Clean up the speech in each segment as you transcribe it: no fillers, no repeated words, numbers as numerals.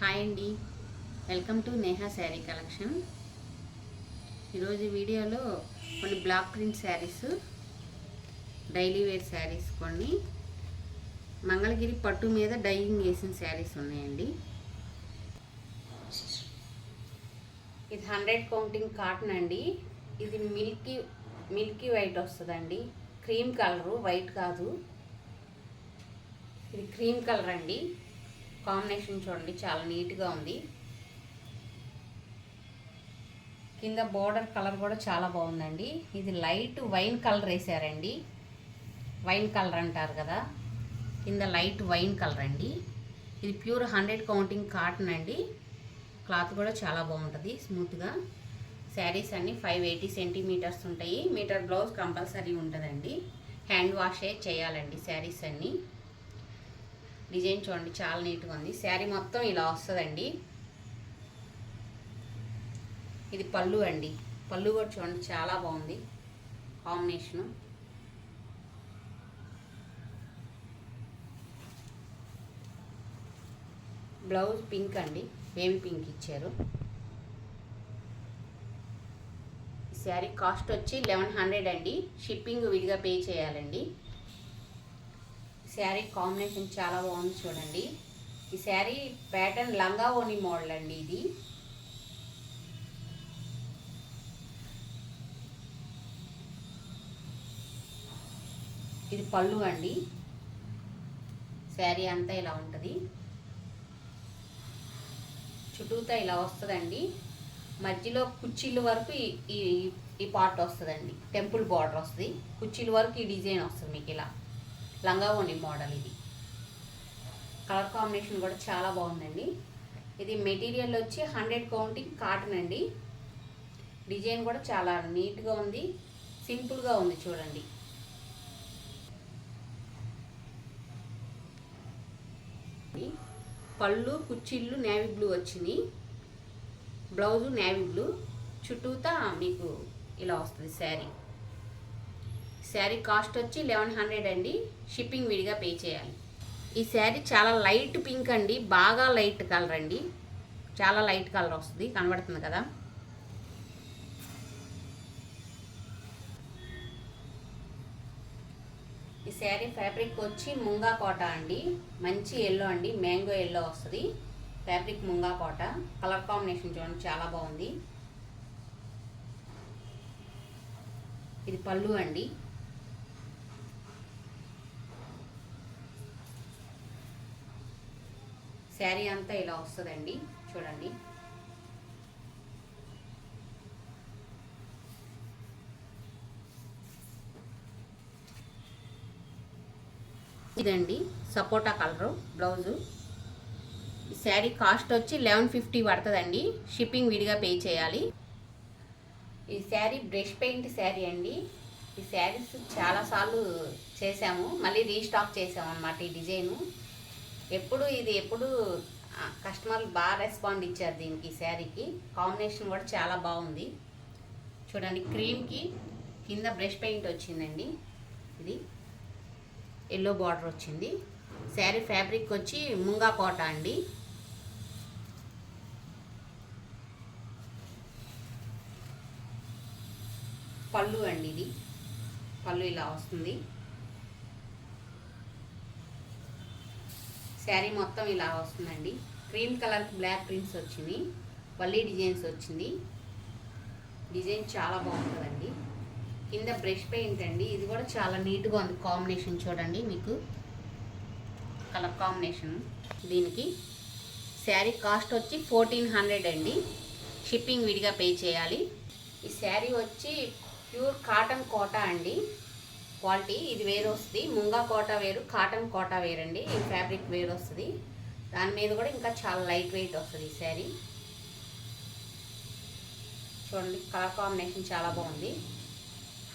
Hi అండి, welcome to Neha sari collection. ఈరోజు వీడియోలో కొన్ని block print saris, daily wear saris, కొన్ని మంగళగిరి పట్టు మీద డైయింగ్ వేసిన శారీస్ ఉన్నాయండి. ఇది 100 కౌంటింగ్ కాటన్ అండి. ఇది మిల్కీ వైట్ వస్తుందండి. క్రీమ్ కలరు, వైట్ కాదు. ఇది క్రీమ్ కలర్ అండి. కాంబినేషన్ చూడండి, చాలా నీట్గా ఉంది. కింద బోర్డర్ కలర్ కూడా చాలా బాగుందండి. ఇది లైట్ వైన్ కలర్ వేసారండి. వైన్ కలర్ అంటారు కదా, కింద లైట్ వైన్ కలర్ అండి. ఇది ప్యూర్ 100 కౌంటింగ్ కాటన్ అండి. క్లాత్ కూడా చాలా బాగుంటుంది, స్మూత్గా. శారీస్ అన్నీ 580 సెంటీమీటర్స్ ఉంటాయి. మీటర్ బ్లౌజ్ కంపల్సరీ ఉంటుందండి. హ్యాండ్ వాషే చేయాలండి శారీస్ అన్నీ. డిజైన్ చూడండి, చాలా నీట్గా ఉంది. శారీ మొత్తం ఇలా వస్తుందండి. ఇది పళ్ళు అండి. పళ్ళు కూడా చూడండి, చాలా బాగుంది కాంబినేషను. బ్లౌజ్ పింక్ అండి, బేబీ పింక్ ఇచ్చారు. ఈ శారీ కాస్ట్ వచ్చి 1100 అండి. షిప్పింగ్ విడిగా పే చేయాలండి. శారీ కాంబినేషన్ చాలా బాగుంది చూడండి. ఈ శారీ ప్యాటర్న్ లంగా ఓని మోడల్ అండి. ఇది పళ్ళు అండి. శారీ అంతా ఇలా ఉంటుంది. చుట్టూతా ఇలా వస్తుందండి. మధ్యలో కుచ్చిళ్ళ వరకు ఈ పార్ట్ వస్తుందండి. టెంపుల్ బార్డర్ వస్తుంది. కుచ్చిళ్ళ వరకు ఈ డిజైన్ వస్తుంది మీకు ఇలా. లంగా ఓని మోడల్ ఇది. కలర్ కాంబినేషన్ కూడా చాలా బాగుందండి. ఇది మెటీరియల్ వచ్చి 100 కౌంటింగ్ కాటన్ అండి. డిజైన్ కూడా చాలా నీట్గా ఉంది, సింపుల్గా ఉంది చూడండి. పళ్ళు కుచ్చిళ్ళు నేవీ బ్లూ వచ్చింది. Blouse navy blue. చుట్టూతా మీకు ఇలా వస్తుంది శారీ. శారీ కాస్ట్ వచ్చి 1100 అండి. షిప్పింగ్ విడిగా పే చేయాలి. ఈ శారీ చాలా లైట్ పింక్ అండి, బాగా లైట్ కలర్ అండి. చాలా లైట్ కలర్ వస్తుంది, కనబడుతుంది కదా. ఈ శారీ ఫ్యాబ్రిక్ వచ్చి ముంగా కోట అండి. మంచి ఎల్లో అండి, మ్యాంగో ఎల్లో వస్తుంది. ఫ్యాబ్రిక్ ముంగా కోట. కలర్ కాంబినేషన్ చూడండి, చాలా బాగుంది. ఇది పళ్ళు అండి. శారీ అంతా ఇలా వస్తుందండి చూడండి. ఇదండి సపోటా కలరు బ్లౌజు. ఈ శారీ కాస్ట్ వచ్చి 1150 పడుతుందండి. షిప్పింగ్ విడిగా పే చేయాలి. ఈ శారీ బ్రష్ పెయింట్ శారీ అండి. ఈ శారీస్ చాలాసార్లు చేసాము, మళ్ళీ రీస్టాక్ చేసాము అన్నమాట. ఈ డిజైను ఎప్పుడు కస్టమర్లు బాగా రెస్పాండ్ ఇచ్చారు దీనికి. ఈ శారీకి కాంబినేషన్ కూడా చాలా బాగుంది చూడండి. క్రీమ్కి కింద బ్రష్ పెయింట్ వచ్చిందండి. ఇది ఎల్లో బార్డర్ వచ్చింది. శారీ ఫ్యాబ్రిక్ వచ్చి ముంగా కోట అండి. పళ్ళు అండి. ఇది పళ్ళు ఇలా వస్తుంది. శారీ మొత్తం ఇలా వస్తుందండి. క్రీమ్ కలర్కి బ్లాక్ ప్రింట్స్ వచ్చింది, వల్లీ డిజైన్స్ వచ్చింది. డిజైన్ చాలా బాగుంటుందండి. కింద బ్రష్ పెయింట్ అండి. ఇది కూడా చాలా నీట్గా ఉంది. కాంబినేషన్ చూడండి, మీకు కలర్ కాంబినేషన్. దీనికి శారీ కాస్ట్ వచ్చి 1400 అండి. షిప్పింగ్ విడిగా పే చేయాలి. ఈ శారీ వచ్చి ప్యూర్ కాటన్ కోటా అండి. క్వాలిటీ ఇది వేరు వస్తుంది. ముంగా కోట వేరు, కాటన్ కోట వేరండి. ఈ ఫ్యాబ్రిక్ వేరు వస్తుంది. దాని మీద కూడా ఇంకా చాలా లైట్ వెయిట్ వస్తుంది ఈ శారీ. చూడండి, కలర్ కాంబినేషన్ చాలా బాగుంది.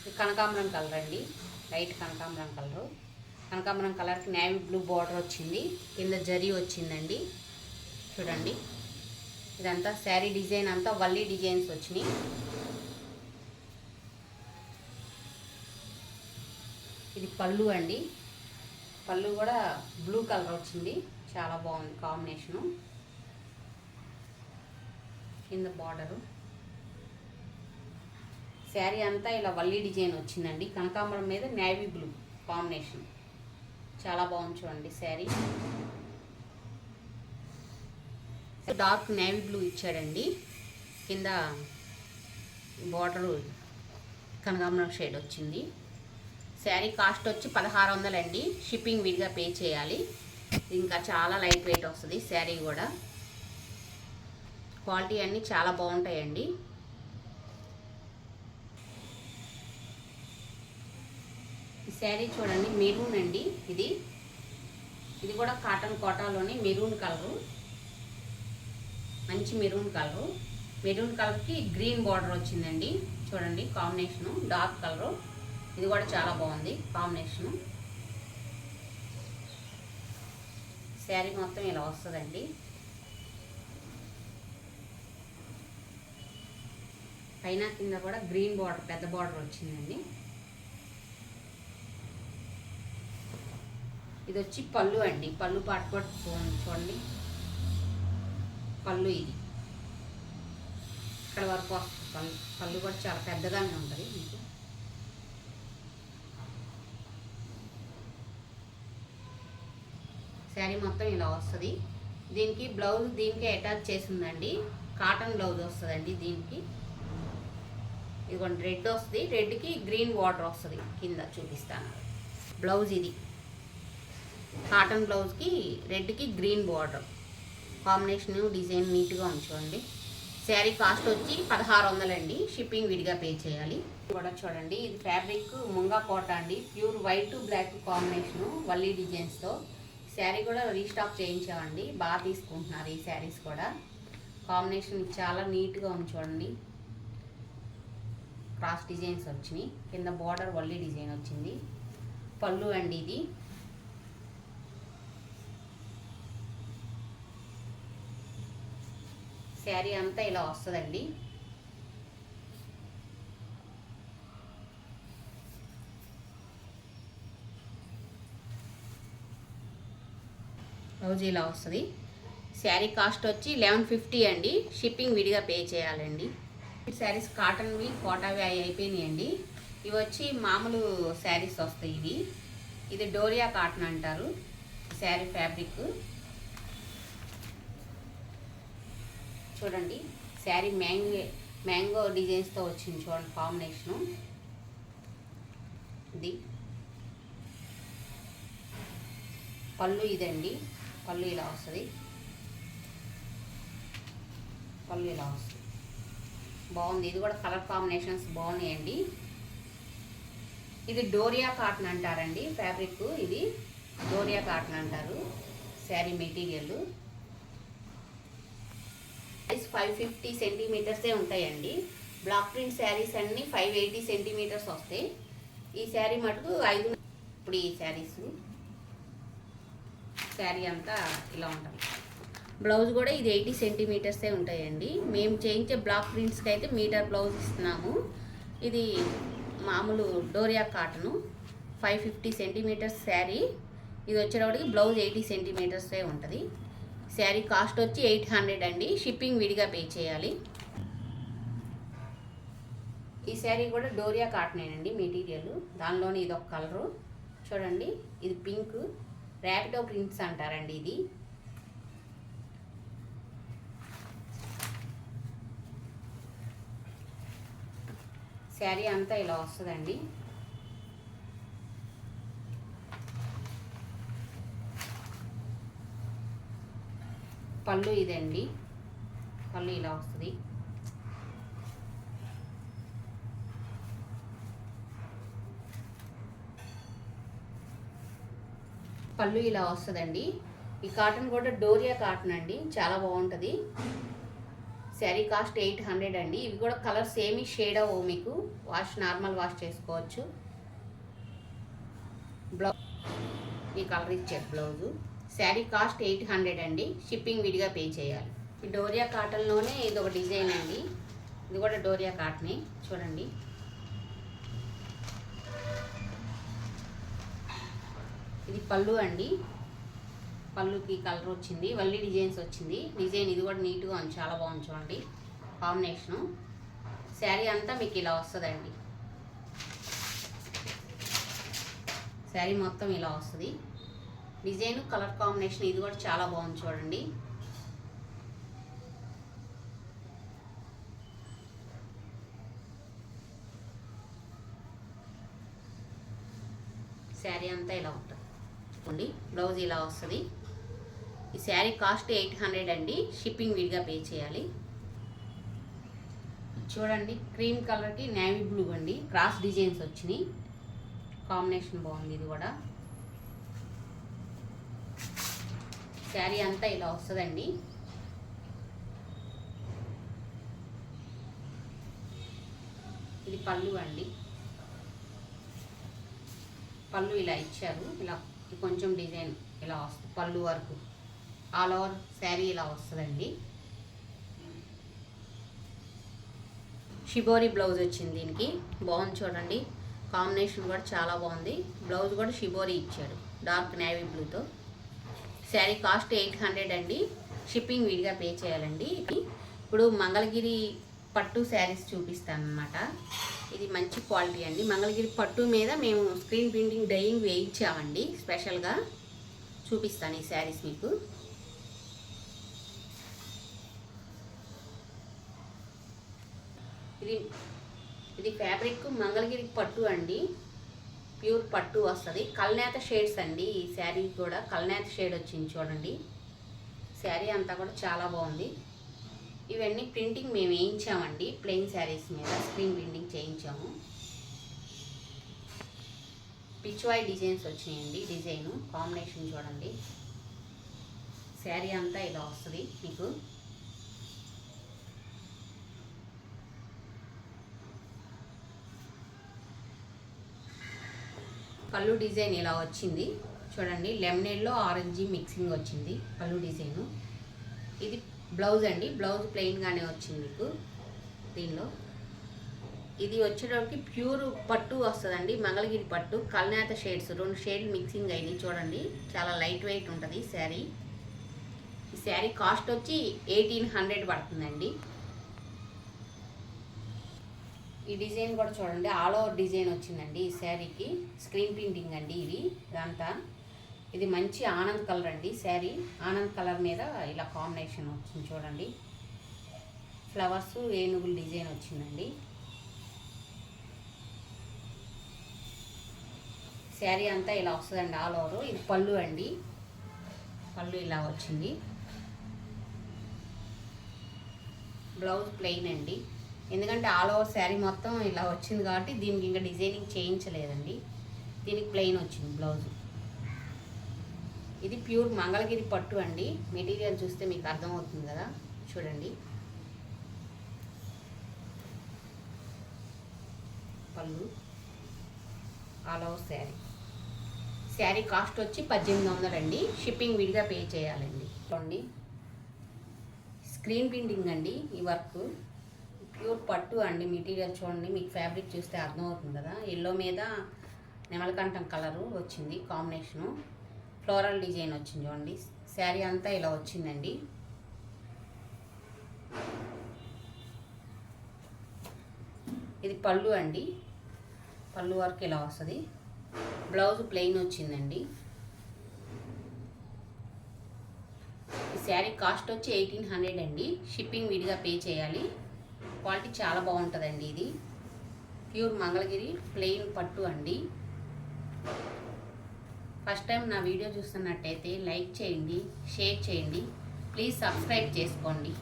ఇది కనకాంబరం కలర్ అండి, లైట్ కనకాంబరం కలరు. కనకాంబరం కలర్కి నేవీ బ్లూ బార్డర్ వచ్చింది, కింద జరీ వచ్చిందండి చూడండి. ఇదంతా శారీ డిజైన్ అంతా వల్లీ డిజైన్స్ వచ్చినాయి. ఇది పళ్ళు అండి. పళ్ళు కూడా బ్లూ కలర్ వచ్చింది, చాలా బాగుంది కాంబినేషను. కింద బార్డరు. శారీ అంతా ఇలా వల్లి డిజైన్ వచ్చిందండి. కనకాంబరం మీద నేవీ బ్లూ కాంబినేషన్ చాలా బాగుంది చూడండి. శారీ డార్క్ నేవీ బ్లూ ఇచ్చాడండి. కింద బార్డరు కనకాంబరం షేడ్ వచ్చింది. శారీ కాస్ట్ వచ్చి 1600 అండి. షిప్పింగ్ విడిగా పే చేయాలి. ఇంకా చాలా లైట్ వెయిట్ వస్తుంది. శారీ కూడా క్వాలిటీ అన్నీ చాలా బాగుంటాయండి. ఈ శారీ చూడండి మెరూన్ అండి. ఇది కూడా కాటన్ కోటాలోని మెరూన్ కలరు, మంచి మెరూన్ కలరు. మెరూన్ కలర్కి గ్రీన్ బార్డర్ వచ్చిందండి. చూడండి కాంబినేషను డార్క్ కలరు. ఇది కూడా చాలా బాగుంది కాంబినేషను. శారీ మొత్తం ఇలా వస్తుందండి. పైన కింద కూడా గ్రీన్ బార్డర్ పెద్ద బార్డర్ వచ్చిందండి. ఇది వచ్చి పళ్ళు అండి. పళ్ళు పాటు కూడా చూడండి. పళ్ళు ఇది ఇక్కడ వరకు వస్తుంది. పళ్ళు కూడా చాలా పెద్దగానే ఉంటుంది మీకు. శారీ మొత్తం ఇలా వస్తుంది. దీనికి బ్లౌజ్ దీనికి అటాచ్ చేసిందండి. కాటన్ బ్లౌజ్ వస్తుందండి దీనికి. ఇదిగోండి రెడ్ వస్తుంది. రెడ్కి గ్రీన్ బార్డర్ వస్తుంది. కింద చూపిస్తాను బ్లౌజ్. ఇది కాటన్ బ్లౌజ్కి రెడ్కి గ్రీన్ బార్డర్ కాంబినేషన్ డిజైన్ నీట్గా ఉంచుకోండి. శారీ కాస్ట్ వచ్చి 1600 అండి. షిప్పింగ్ విడిగా పే చేయాలి. కూడా చూడండి ఇది ఫ్యాబ్రిక్ ముంగా కోట అండి. ప్యూర్ వైట్ బ్లాక్ కాంబినేషను వల్లీ డిజైన్స్తో. శారీ కూడా రీస్టాక్ చేయించామండి. బాగా తీసుకుంటున్నారు ఈ శారీస్ కూడా. కాంబినేషన్ చాలా నీట్గా ఉంది చూడండి. క్రాస్ డిజైన్స్ వచ్చినాయి. కింద బార్డర్ వల్లీ డిజైన్ వచ్చింది. పళ్ళు అండి ఇది. శారీ అంతా ఇలా వస్తుందండి. బ్లౌజ్ ఇలా వస్తుంది. శారీ కాస్ట్ వచ్చి 1150 అండి. షిప్పింగ్ విడిగా పే చేయాలండి. శారీస్ కాటన్వి కోటావి అయిపోయినాయండి. ఇవి వచ్చి మామూలు శారీస్ వస్తాయి. ఇది డోరియా కాటన్ అంటారు శారీ ఫ్యాబ్రిక్. చూడండి శారీ మ్యాంగో డిజైన్స్తో వచ్చింది చూడండి కాంబినేషను. ఇది పళ్ళు ఇదండి. పళ్ళు ఇలా వస్తుంది. పళ్ళు ఇలా వస్తుంది. బాగుంది. ఇది కూడా కలర్ కాంబినేషన్స్ బాగున్నాయండి. ఇది డోరియా కాటన్ అంటారండి ఫ్యాబ్రిక్. ఇది డోరియా కాటన్ అంటారు శారీ మెటీరియల్. 550 సెంటీమీటర్సే ఉంటాయండి. బ్లాక్ ప్రింట్ శారీస్ అన్నీ 580 సెంటీమీటర్స్ వస్తాయి. ఈ శారీ మటుకు 5. ఇప్పుడు ఈ శారీ అంతా ఇలా ఉంటుంది. బ్లౌజ్ కూడా ఇది 80 సెంటీమీటర్సే ఉంటాయండి. మేము చేయించే బ్లాక్ ప్రింట్స్కి అయితే మీటర్ బ్లౌజ్ ఇస్తున్నాము. ఇది మామూలు డోరియా కాటను 550 సెంటీమీటర్స్ శారీ. ఇది వచ్చేటప్పటికి బ్లౌజ్ 80 సెంటీమీటర్సే ఉంటుంది. శారీ కాస్ట్ వచ్చి 800 అండి. షిప్పింగ్ విడిగా పే చేయాలి. ఈ శారీ కూడా డోరియా కాటనేనండి మెటీరియల్. దానిలోని ఇది ఒక కలరు చూడండి. ఇది పింక్ ర్యాపిడో ప్రింట్స్ అంటారండి. ఇది శారీ అంతా ఇలా వస్తుందండి. పళ్ళు ఇదండి. పళ్ళు ఇలా వస్తుంది. పళ్ళు ఇలా వస్తుందండి. ఈ కాటన్ కూడా డోరియా కాటన్ అండి. చాలా బాగుంటుంది. శారీ కాస్ట్ 800 అండి. ఇవి కూడా కలర్ సేమ్ షేడ్ అవ్వవు మీకు. నార్మల్ వాష్ చేసుకోవచ్చు. బ్లౌజ్ ఈ కలర్ ఇచ్చారు బ్లౌజు. శారీ కాస్ట్ 800 అండి. షిప్పింగ్ విడిగా పే చేయాలి. ఈ డోరియా కాటన్లోనే ఇది ఒక డిజైన్ అండి. ఇది కూడా డోరియా కాటనే చూడండి. ఇది పళ్ళు అండి. పళ్ళుకి కలర్ వచ్చింది. వల్లి డిజైన్స్ వచ్చింది. డిజైన్ ఇది కూడా నీట్గా ఉంది. చాలా బాగుంది చూడండి. కాంబినేషను. శారీ అంతా మీకు ఇలా వస్తుందండి. శారీ మొత్తం ఇలా వస్తుంది. డిజైన్ కలర్ కాంబినేషన్ ఇది కూడా చాలా బాగుంది చూడండి. శారీ అంతా ఇలా ఉంటుంది. బ్లౌజ్ ఇలా వస్తుంది. ఈ శారీ కాస్ట్ 800 అండి. షిప్పింగ్ విడిగా పే చేయాలి. చూడండి క్రీమ్ కలర్కి నేవీ బ్లూ అండి, క్రాస్ డిజైన్స్ వచ్చినాయి. కాంబినేషన్ బాగుంది. ఇది కూడా శారీ అంతా ఇలా వస్తుందండి. ఇది పళ్ళు అండి. పళ్ళు ఇలా ఇచ్చారు. ఇలా కొంచెం డిజైన్ ఇలా వస్తుంది పళ్ళు వరకు. ఆల్ ఓవర్ శారీ ఇలా వస్తుందండి. షిబోరి బ్లౌజ్ వచ్చింది దీనికి. బాగుంది చూడండి. కాంబినేషన్ కూడా చాలా బాగుంది. బ్లౌజ్ కూడా షిబోరి ఇచ్చాడు డార్క్ నేవీ బ్లూతో. శారీ కాస్ట్ 800 అండి. షిప్పింగ్ విడిగా పే చేయాలండి. ఇప్పుడు మంగళగిరి పట్టు శారీస్ చూపిస్తాను అన్నమాట. ఇది మంచి క్వాలిటీ అండి. మంగళగిరి పట్టు మీద మేము స్క్రీన్ ప్రింటింగ్ డైయింగ్ వేయించామండి. స్పెషల్గా చూపిస్తాను ఈ శారీస్ మీకు. ఇది ఫ్యాబ్రిక్ మంగళగిరి పట్టు అండి. ప్యూర్ పట్టు వస్తుంది. కల్నేత షేడ్స్ అండి. ఈ శారీ కూడా కల్నేత షేడ్ వచ్చింది చూడండి. శారీ అంతా కూడా చాలా బాగుంది. ఇవన్నీ ప్రింటింగ్ మేము వేయించామండి. ప్లెయిన్ శారీస్ మీద స్క్రీన్ ప్రింటింగ్ చేయించాము. పిచ్వాయ్ డిజైన్స్ వచ్చినాయండి. డిజైను కాంబినేషన్ చూడండి. శారీ అంతా ఇలా వస్తుంది మీకు. పళ్ళు డిజైన్ ఇలా వచ్చింది చూడండి. లెమనేడ్లో ఆరెంజ్ మిక్సింగ్ వచ్చింది పళ్ళు డిజైను. ఇది బ్లౌజ్ అండి. బ్లౌజ్ ప్లెయిన్గానే వచ్చింది మీకు దీనిలో. ఇది వచ్చేటప్పటికి ప్యూర్ పట్టు వస్తుందండి. మంగళగిరి పట్టు కల్నేత షేడ్స్ 2 షేడ్లు మిక్సింగ్ అయినాయి చూడండి. చాలా లైట్ వెయిట్ ఉంటుంది శారీ. ఈ శారీ కాస్ట్ వచ్చి 1800 పడుతుందండి. ఈ డిజైన్ కూడా చూడండి. ఆల్ ఓవర్ డిజైన్ వచ్చిందండి ఈ శారీకి. స్క్రీన్ ప్రింటింగ్ అండి ఇది ఇదంతా. ఇది మంచి ఆనంద్ కలర్ అండి శారీ. ఆనంద్ కలర్ మీద ఇలా కాంబినేషన్ వచ్చింది చూడండి. ఫ్లవర్స్ ఏనుగుల డిజైన్ వచ్చిందండి. శారీ అంతా ఇలా వస్తుందండి ఆల్ ఓవర్. ఇది పళ్ళు అండి. పళ్ళు ఇలా వచ్చింది. బ్లౌజ్ ప్లెయిన్ అండి. ఎందుకంటే ఆల్ ఓవర్ శారీ మొత్తం ఇలా వచ్చింది కాబట్టి దీనికి ఇంకా డిజైనింగ్ చేయించలేదండి. దీనికి ప్లెయిన్ వచ్చింది బ్లౌజ్. ఇది ప్యూర్ మంగళగిరి పట్టు అండి. మెటీరియల్ చూస్తే మీకు అర్థమవుతుంది కదా చూడండి. పళ్ళు ఆల్ ఓవర్ శారీ కాస్ట్ వచ్చి 1800 అండి. షిప్పింగ్ విడిగా పే చేయాలండి. చూడండి స్క్రీన్ ప్రింటింగ్ అండి ఈ వర్క్. ప్యూర్ పట్టు అండి. మెటీరియల్ చూడండి. మీకు ఫ్యాబ్రిక్ చూస్తే అర్థమవుతుంది కదా. ఎల్లో మీద నెమలకంఠం కలరు వచ్చింది కాంబినేషను. ఫ్లోరల్ డిజైన్ వచ్చింది చూడండి. శారీ అంతా ఇలా వచ్చిందండి. ఇది పళ్ళు అండి. పళ్ళు వరకు ఇలా వస్తుంది. బ్లౌజ్ ప్లెయిన్ వచ్చిందండి. ఈ శారీ కాస్ట్ వచ్చి 1800 అండి. షిప్పింగ్ విడిగా పే చేయాలి. క్వాలిటీ చాలా బాగుంటుందండి. ఇది ప్యూర్ మంగళగిరి ప్లెయిన్ పట్టు అండి. ఫస్ట్ టైం నా వీడియో చూస్తున్నట్టయితే లైక్ చేయండి, షేర్ చేయండి, ప్లీజ్ సబ్స్క్రైబ్ చేసుకోండి.